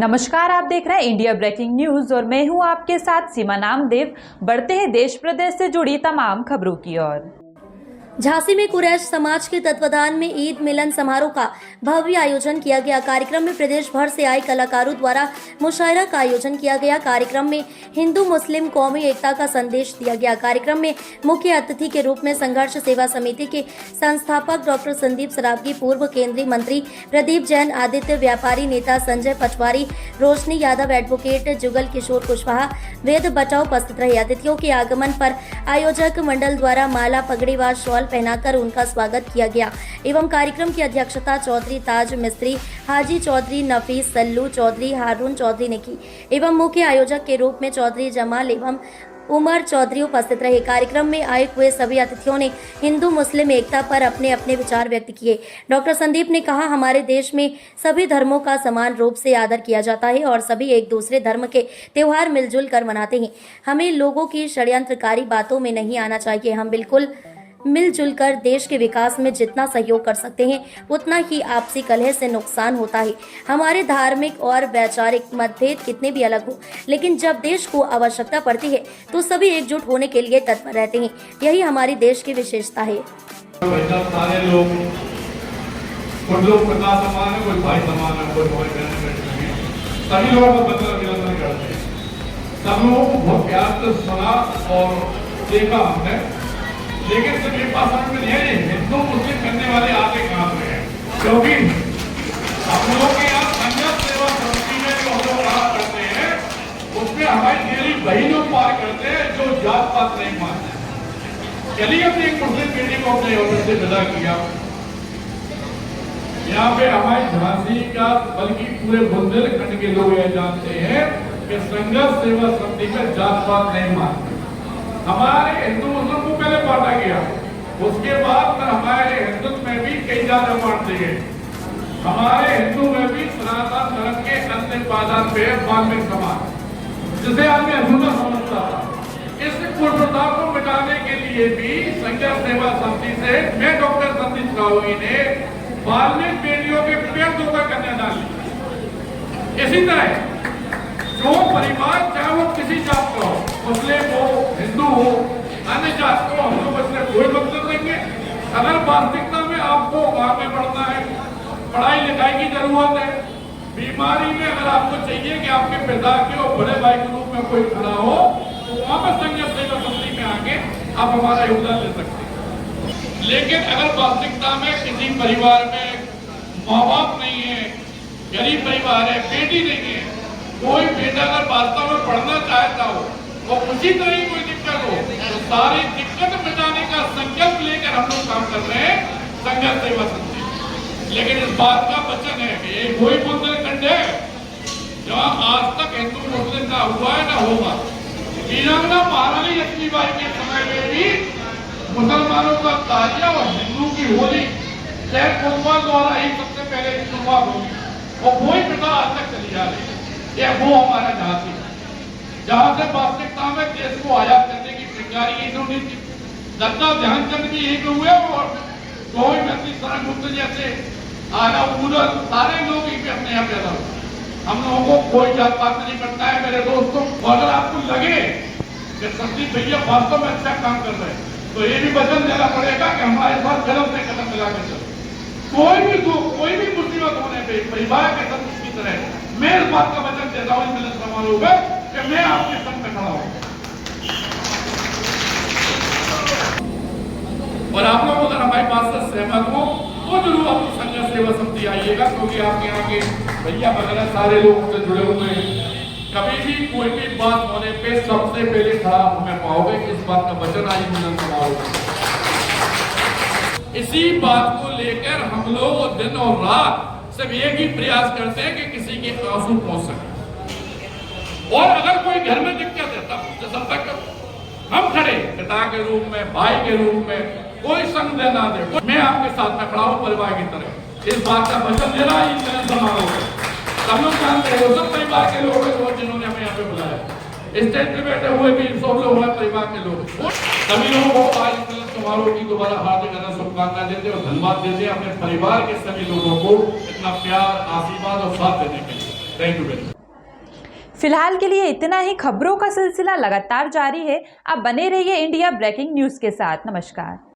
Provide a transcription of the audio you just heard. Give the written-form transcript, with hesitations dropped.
नमस्कार, आप देख रहे हैं इंडिया ब्रेकिंग न्यूज और मैं हूं आपके साथ सीमा नामदेव। बढ़ते हैं देश प्रदेश से जुड़ी तमाम खबरों की ओर। झांसी में कुरैश समाज के तत्वाधान में ईद मिलन समारोह का भव्य आयोजन किया गया। कार्यक्रम में प्रदेश भर से आए कलाकारों द्वारा मुशायरा का आयोजन किया गया। कार्यक्रम में हिंदू मुस्लिम कौमी एकता का संदेश दिया गया। कार्यक्रम में मुख्य अतिथि के रूप में संघर्ष सेवा समिति के संस्थापक डॉक्टर संदीप सरावगी, पूर्व केंद्रीय मंत्री प्रदीप जैन, आदित्य व्यापारी नेता संजय पचवारी, रोशनी यादव, एडवोकेट जुगल किशोर कुशवाहा, वेद बचाओ उपस्थित रहे। अतिथियों के आगमन पर आयोजक मंडल द्वारा माला, पगड़ी व शॉल पहनाकर उनका स्वागत किया गया एवं कार्यक्रम की अध्यक्षता चौधरी ताज मिस्त्री, हाजी चौधरी, नफीस सल्लू चौधरी, हारून चौधरी ने की एवं मुख्य आयोजक के रूप में चौधरी जमाल एवं उमर चौधरी उपस्थित रहे। कार्यक्रम में आए हुए सभी अतिथियों ने हिंदू मुस्लिम एकता पर अपने अपने विचार व्यक्त किए। डॉक्टर संदीप ने कहा, हमारे देश में सभी धर्मों का समान रूप से आदर किया जाता है और सभी एक दूसरे धर्म के त्योहार मिलजुल कर मनाते हैं। हमें लोगों की षड्यंत्रकारी बातों में नहीं आना चाहिए। हम बिल्कुल मिलजुल कर देश के विकास में जितना सहयोग कर सकते हैं उतना ही आपसी कलह से नुकसान होता है। हमारे धार्मिक और वैचारिक मतभेद कितने भी अलग हो, लेकिन जब देश को आवश्यकता पड़ती है तो सभी एकजुट होने के लिए तत्पर रहते हैं। यही हमारी देश की विशेषता है। सारे लोग, कुछ लोग पिता समान है, कोई भाई समान है, कोई भाई बहन है, सभी लोगों को बदला करते हैं। सब लोगों को बहुत प्यार से सुना और देखा हमने, लेकिन सिर्फ ये बात समझ में नहीं है हिंदू मुस्लिम करने वाले आते कहाँ से हैं, क्योंकि हम लोगों के यहाँ संघर्ष सेवा समिति में जो हम लोग काम करते हैं उसमें हमारी डेली वही लोग पार करते हैं जो जात पात नहीं मानते। चलिए अपनी एक मुस्लिम बेटी को अपने ऑफिस से विदा किया। यहाँ पे हमारी झांसी का बल्कि पूरे बुंदेलखंड के लोग यह जानते हैं कि संघर्ष सेवा समिति में जात पात नहीं मानते। हमारे हिंदू मुस्लिम को पहले बांटा गया, उसके बाद फिर हमारे हिंदुत्व में भी कई जात बांट दिए। हमारे हिंदू में भी सनातन धर्म के अन्य पादान पे बाल्मीक समाज, जिसे आदमी अधूरा समझता था। इस कुप्रथा को मिटाने के लिए भी संघर्ष सेवा समिति से मैं डॉक्टर संदीप सरावगी ने बाल्मीक बेटियों के पैर धोकर कन्यादान लिया। इसी तरह जो परिवार, चाहे वो किसी जात का हो, मुस्लिम हो, हिंदू हो, अन्य जात को, हम लोग इससे कोई मतलब देंगे। अगर वास्तविकता में आपको आगे बढ़ना है, पढ़ाई लिखाई की जरूरत है, बीमारी में अगर आपको चाहिए कि आपके पिता के और बड़े भाई के रूप में कोई खड़ा हो, तो वहां पर संघर्ष सेवा समिति में आके आप हमारा योगदान दे सकते हैं। लेकिन अगर वास्तविकता में किसी परिवार में माँ बाप नहीं है, गरीब परिवार है, बेटी नहीं है, कोई बेटा अगर वास्तव में पढ़ना चाहता हो और उसी तरह ही कोई दिक्कत हो, तो सारी दिक्कत मिटाने का संकल्प लेकर हम लोग काम कर रहे हैं संघर्ष सेवा समिति। लेकिन इस बात का वचन है कि एक वही बुंदेलखंड है जहाँ आज तक हिंदू मुस्लिम ना हुआ है ना होगा। वीरांगना महारानी लक्ष्मीबाई के समय में भी मुसलमानों का ताजिया और हिंदू की होली शहर कोतवाल द्वारा ही सबसे पहले शुरुआत होगी और वही प्रथा आज तक चली जा रही है। ये वो हमारा झांसी, जहां से वास्तविकता में देश को आजाद करने की चिंगारी इन्होंने की। दत्ता ध्यानचंद भी यही हुए और गोविंद मंत्री सरगुप्त जैसे आना पूरन सारे लोग ही अपने यहाँ पैदा हुए। हम लोगों को कोई जात पात नहीं करता है मेरे दोस्तों। अगर आपको लगे कि संदीप भैया वास्तव में अच्छा काम कर रहे हैं तो ये भी वचन देना पड़ेगा कि हमारे साथ कदम से कदम मिलाकर चलो। कोई भी दुख, कोई भी मुसीबत होने पे परिवार के सदस्य की तरह मैं इस बात का वचन देता हूं मिलन समारोह में कि मैं आपके संग में खड़ा हूं। और आप लोग अगर हमारी बात से सहमत हो तो जरूर अपनी संघर्ष सेवा समिति आइएगा, क्योंकि आपके यहाँ के भैया वगैरह सारे लोग से जुड़े हुए हैं। कभी भी कोई भी बात होने पे सबसे पहले खड़ा हमें पाओगे। इस बात का वचन आज मिलन समारोह। इसी बात को लेकर हम लोग दिन और रात सिर्फ एक ही प्रयास करते हैं कि किसी के आंसू पहुंच सके। और अगर कोई घर में दिक्कत है तब जब तक हम खड़े पिता के रूप में, भाई के रूप में, कोई संग देना दे, मैं आपके साथ में खड़ा हूं परिवार की तरह। इस बात का वचन देना ही समारोह है। सब लोग जानते हैं, वो सब परिवार के लोग हैं जिन्होंने हमें यहाँ पे बुलाया। स्टेज पे बैठे हुए भी सब लोग हमारे परिवार के लोग। सभी लोगों को आज मिलन समारोह की दोबारा हार्दिक शुभकामनाएं देते और धन्यवाद देते अपने परिवार के सभी लोगों को इतना प्यार, आशीर्वाद और साथ देने के लिए। Thank you very much. फिलहाल के लिए इतना ही। खबरों का सिलसिला लगातार जारी है। आप बने रहिए इंडिया ब्रेकिंग न्यूज के साथ। नमस्कार।